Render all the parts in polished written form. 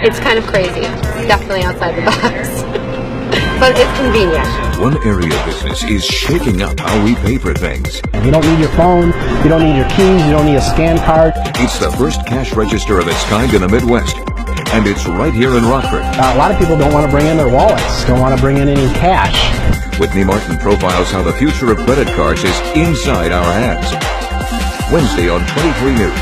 It's kind of crazy. Definitely outside the box. But it's convenient. One area of business is shaking up how we pay for things. You don't need your phone, you don't need your keys, you don't need a scan card. It's the first cash register of its kind in the Midwest. And it's right here in Rockford. A lot of people don't want to bring in their wallets, don't want to bring in any cash. Whitney Martin profiles how the future of credit cards is inside our hands. Wednesday on 23 News.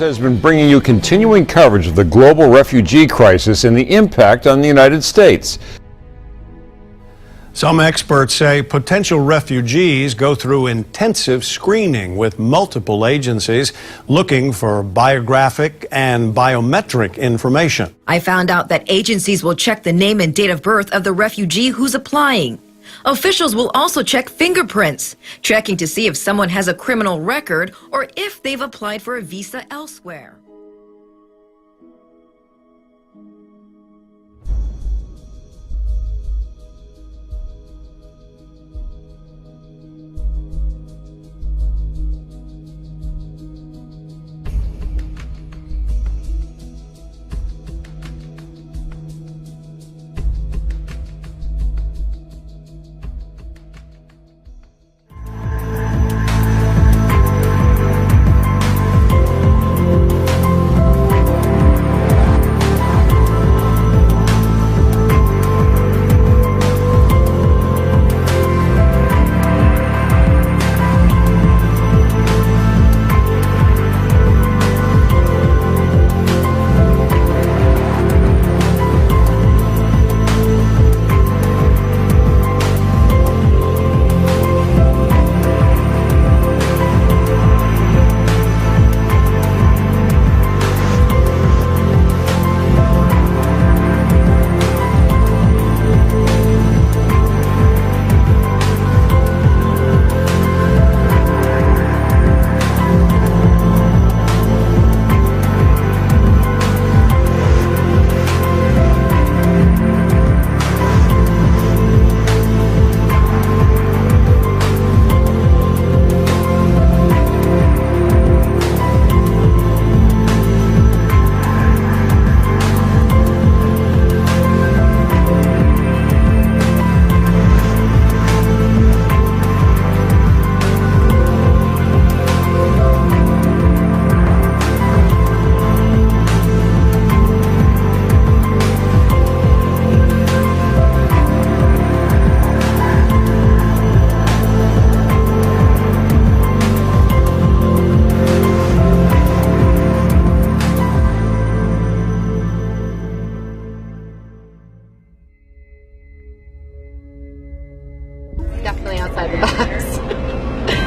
Has been bringing you continuing coverage of the global refugee crisis and the impact on the United States. Some experts say potential refugees go through intensive screening with multiple agencies looking for biographic and biometric information. I found out that agencies will check the name and date of birth of the refugee who's applying. Officials will also check fingerprints, checking to see if someone has a criminal record or if they've applied for a visa elsewhere. Definitely outside the box.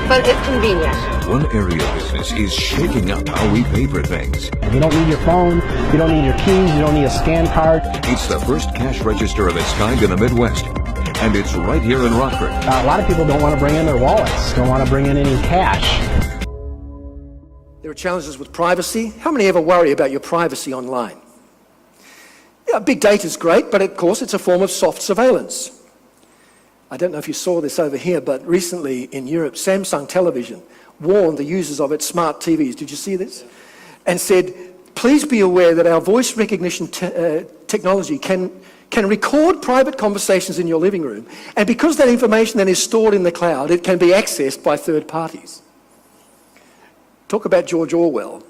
But it's convenient. One area of business is shaking up how we pay for things. You don't need your phone, you don't need your keys, you don't need a scan card. It's the first cash register of its kind in the Midwest. And it's right here in Rockford. A lot of people don't want to bring in their wallets, don't want to bring in any cash. There are challenges with privacy. How many ever worry about your privacy online? Yeah, big data is great, but of course it's a form of soft surveillance. I don't know if you saw this over here, but recently in Europe, Samsung Television warned the users of its smart TVs, did you see this? And said, please be aware that our voice recognition technology can record private conversations in your living room, and because that information then is stored in the cloud, it can be accessed by third parties. Talk about George Orwell.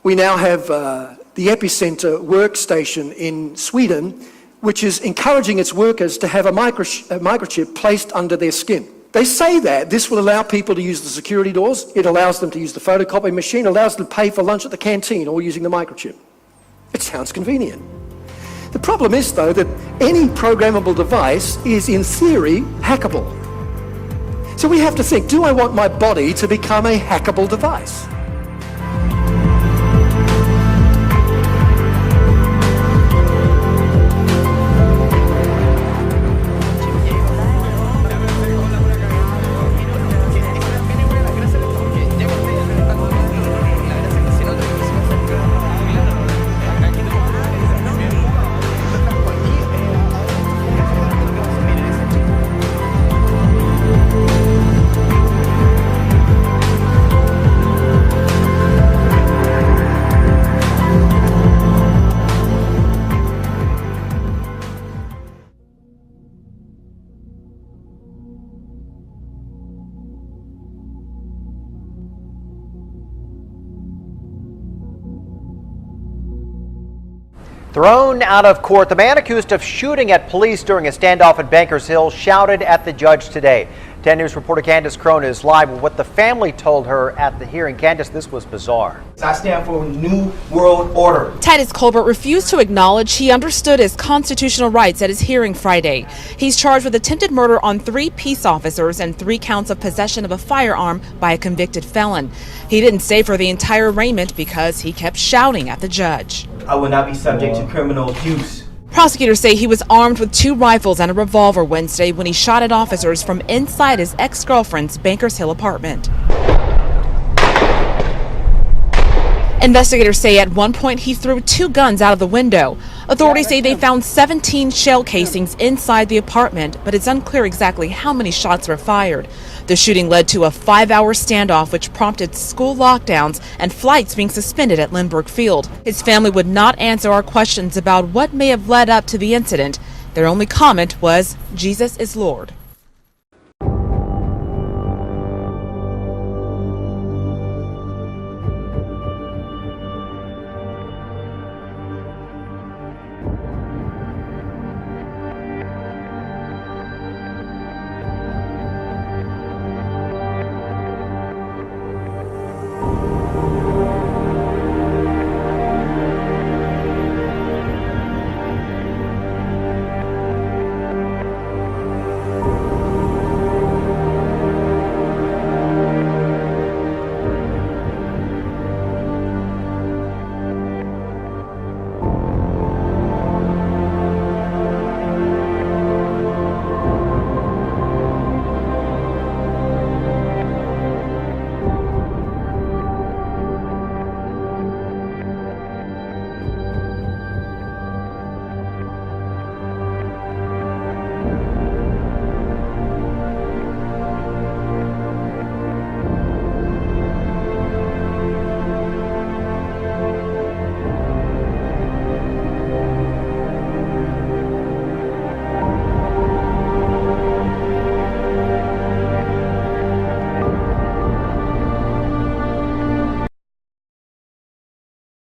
We now have the Epicenter workstation in Sweden, which is encouraging its workers to have a microchip placed under their skin. They say that this will allow people to use the security doors, it allows them to use the photocopy machine, allows them to pay for lunch at the canteen all using the microchip. It sounds convenient. The problem is, though, that any programmable device is, in theory, hackable. So we have to think, do I want my body to become a hackable device? Thrown out of court, the man accused of shooting at police during a standoff at Bankers Hill shouted at the judge today. 10 News reporter Candace Crone is live with what the family told her at the hearing. Candace, this was bizarre. I stand for a new world order. Titus Colbert refused to acknowledge he understood his constitutional rights at his hearing Friday. He's charged with attempted murder on 3 peace officers and 3 counts of possession of a firearm by a convicted felon. He didn't stay for the entire arraignment because he kept shouting at the judge. I will not be subject to criminal abuse. Prosecutors say he was armed with 2 rifles and a revolver Wednesday when he shot at officers from inside his ex-girlfriend's Bankers Hill apartment. Investigators say at one point he threw 2 guns out of the window. Authorities say they found 17 shell casings inside the apartment, but it's unclear exactly how many shots were fired. The shooting led to a 5-hour standoff which prompted school lockdowns and flights being suspended at Lindbergh Field. His family would not answer our questions about what may have led up to the incident. Their only comment was, "Jesus is Lord."